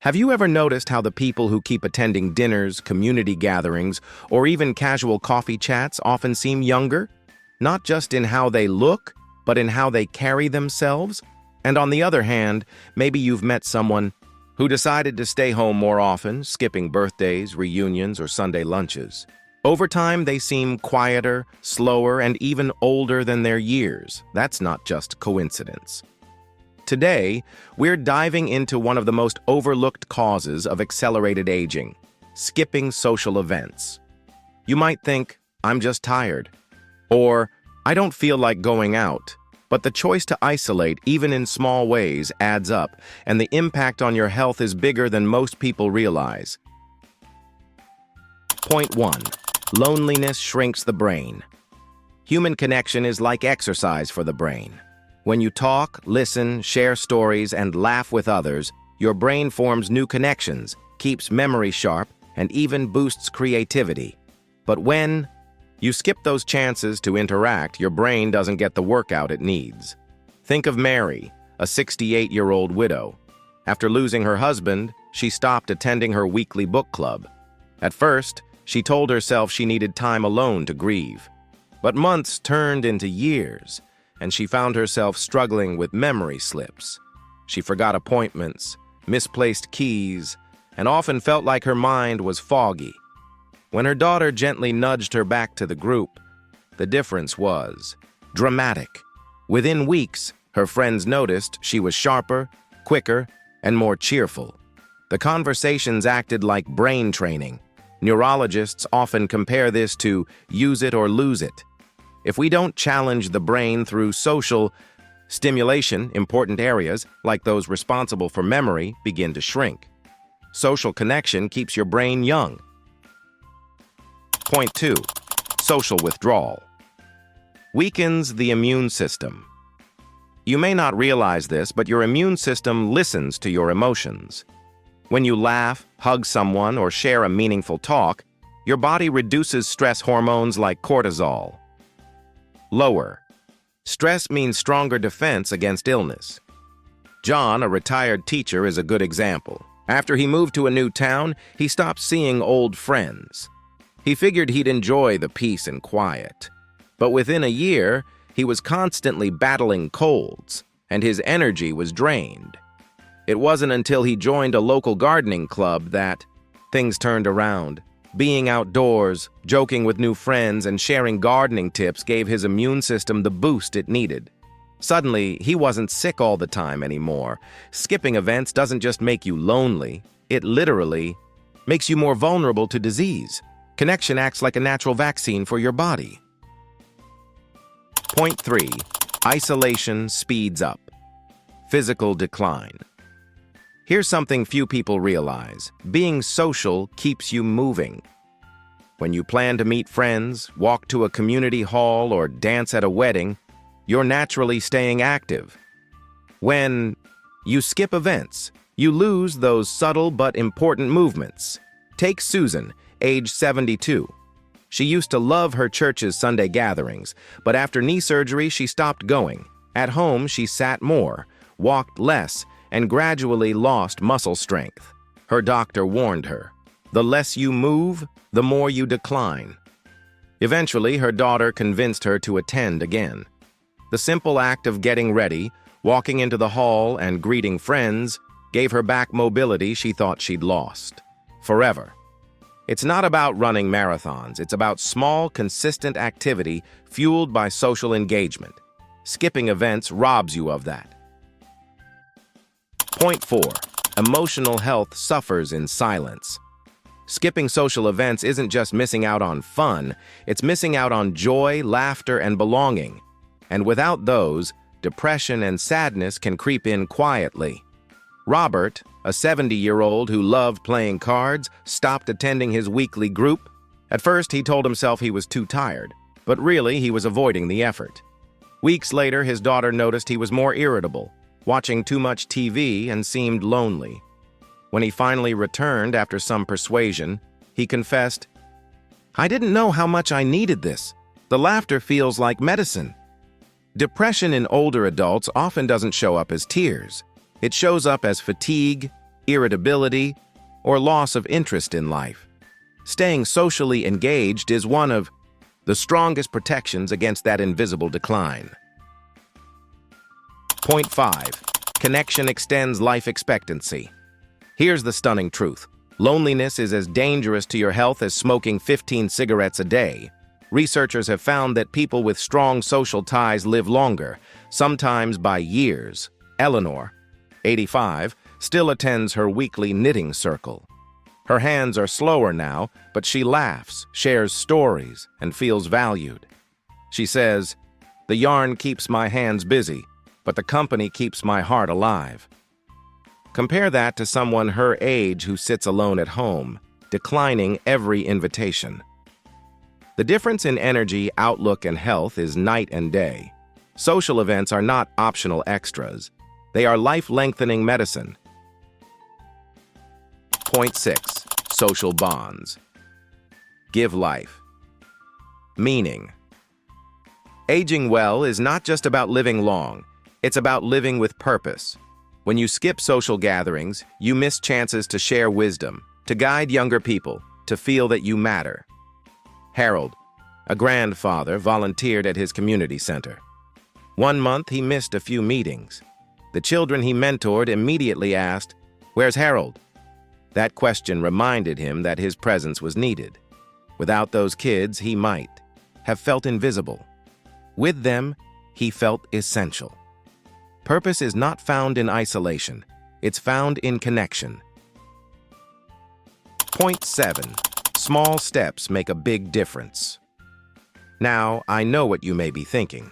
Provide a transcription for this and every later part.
Have you ever noticed how the people who keep attending dinners, community gatherings, or even casual coffee chats often seem younger? Not just in how they look, but in how they carry themselves? And on the other hand, maybe you've met someone who decided to stay home more often, skipping birthdays, reunions, or Sunday lunches. Over time, they seem quieter, slower, and even older than their years. That's not just coincidence. Today, we're diving into one of the most overlooked causes of accelerated aging: skipping social events. You might think, "I'm just tired," or "I don't feel like going out." But the choice to isolate, even in small ways, adds up, and the impact on your health is bigger than most people realize. Point 1. Loneliness shrinks the brain. Human connection is like exercise for the brain. When you talk, listen, share stories, and laugh with others, your brain forms new connections, keeps memory sharp, and even boosts creativity. But when you skip those chances to interact, your brain doesn't get the workout it needs. Think of Mary, a 68-year-old widow. After losing her husband, she stopped attending her weekly book club. At first, she told herself she needed time alone to grieve. But months turned into years, and she found herself struggling with memory slips. She forgot appointments, misplaced keys, and often felt like her mind was foggy. When her daughter gently nudged her back to the group, the difference was dramatic. Within weeks, her friends noticed she was sharper, quicker, and more cheerful. The conversations acted like brain training. Neurologists often compare this to use it or lose it. If we don't challenge the brain through social stimulation, important areas, like those responsible for memory, begin to shrink. Social connection keeps your brain young. Point 2. Social withdrawal weakens the immune system. You may not realize this, but your immune system listens to your emotions. When you laugh, hug someone, or share a meaningful talk, your body reduces stress hormones like cortisol. Lower. Stress means stronger defense against illness. John, a retired teacher, is a good example. After he moved to a new town, he stopped seeing old friends. He figured he'd enjoy the peace and quiet. But within a year, he was constantly battling colds, and his energy was drained. It wasn't until he joined a local gardening club that things turned around. Being outdoors, joking with new friends, and sharing gardening tips gave his immune system the boost it needed. Suddenly, he wasn't sick all the time anymore. Skipping events doesn't just make you lonely, it literally makes you more vulnerable to disease. Connection acts like a natural vaccine for your body. Point 3. Isolation speeds up physical decline. Here's something few people realize. Being social keeps you moving. When you plan to meet friends, walk to a community hall, or dance at a wedding, you're naturally staying active. When you skip events, you lose those subtle but important movements. Take Susan, age 72. She used to love her church's Sunday gatherings, but after knee surgery, she stopped going. At home, she sat more, walked less, and gradually lost muscle strength. Her doctor warned her, "The less you move, the more you decline." Eventually, her daughter convinced her to attend again. The simple act of getting ready, walking into the hall, and greeting friends gave her back mobility she thought she'd lost forever. It's not about running marathons. It's about small, consistent activity fueled by social engagement. Skipping events robs you of that. Point 4. Emotional health suffers in silence. Skipping social events isn't just missing out on fun, it's missing out on joy, laughter, and belonging. And without those, depression and sadness can creep in quietly. Robert, a 70-year-old who loved playing cards, stopped attending his weekly group. At first, he told himself he was too tired, but really he was avoiding the effort. Weeks later, his daughter noticed he was more irritable, watching too much TV, and seemed lonely. When he finally returned after some persuasion, he confessed, "I didn't know how much I needed this. The laughter feels like medicine." Depression in older adults often doesn't show up as tears. It shows up as fatigue, irritability, or loss of interest in life. Staying socially engaged is one of the strongest protections against that invisible decline. Point 5. Connection extends life expectancy. Here's the stunning truth. Loneliness is as dangerous to your health as smoking 15 cigarettes a day. Researchers have found that people with strong social ties live longer, sometimes by years. Eleanor, 85, still attends her weekly knitting circle. Her hands are slower now, but she laughs, shares stories, and feels valued. She says, "The yarn keeps my hands busy, but the company keeps my heart alive." Compare that to someone her age who sits alone at home, declining every invitation. The difference in energy, outlook, and health is night and day. Social events are not optional extras. They are life-lengthening medicine. Point 6. Social bonds. Give life meaning. Aging well is not just about living long. It's about living with purpose. When you skip social gatherings, you miss chances to share wisdom, to guide younger people, to feel that you matter. Harold, a grandfather, volunteered at his community center. One month, he missed a few meetings. The children he mentored immediately asked, "Where's Harold?" That question reminded him that his presence was needed. Without those kids, he might have felt invisible. With them, he felt essential. Purpose is not found in isolation. It's found in connection. Point 7. Small steps make a big difference. Now, I know what you may be thinking,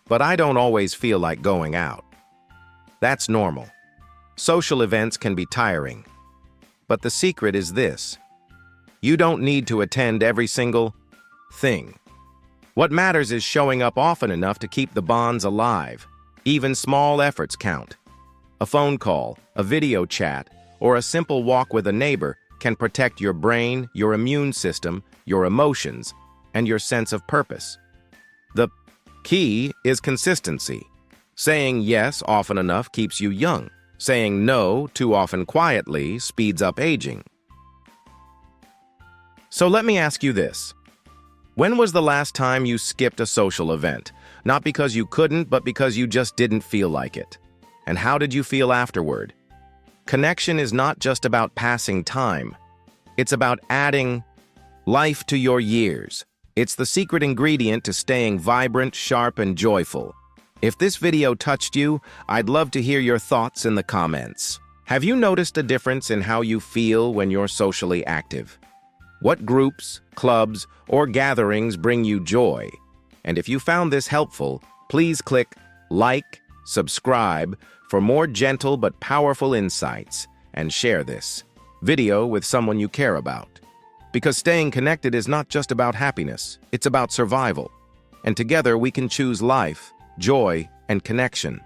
but I don't always feel like going out. That's normal. Social events can be tiring. But the secret is this: you don't need to attend every single thing. What matters is showing up often enough to keep the bonds alive. Even small efforts count. A phone call, a video chat, or a simple walk with a neighbor can protect your brain, your immune system, your emotions, and your sense of purpose. The key is consistency. Saying yes often enough keeps you young. Saying no too often quietly speeds up aging. So let me ask you this. When was the last time you skipped a social event? Not because you couldn't, but because you just didn't feel like it. And how did you feel afterward? Connection is not just about passing time. It's about adding life to your years. It's the secret ingredient to staying vibrant, sharp, and joyful. If this video touched you, I'd love to hear your thoughts in the comments. Have you noticed a difference in how you feel when you're socially active? What groups, clubs, or gatherings bring you joy? And if you found this helpful, please click like, subscribe for more gentle but powerful insights, and share this video with someone you care about. Because staying connected is not just about happiness, it's about survival. And together we can choose life, joy, and connection.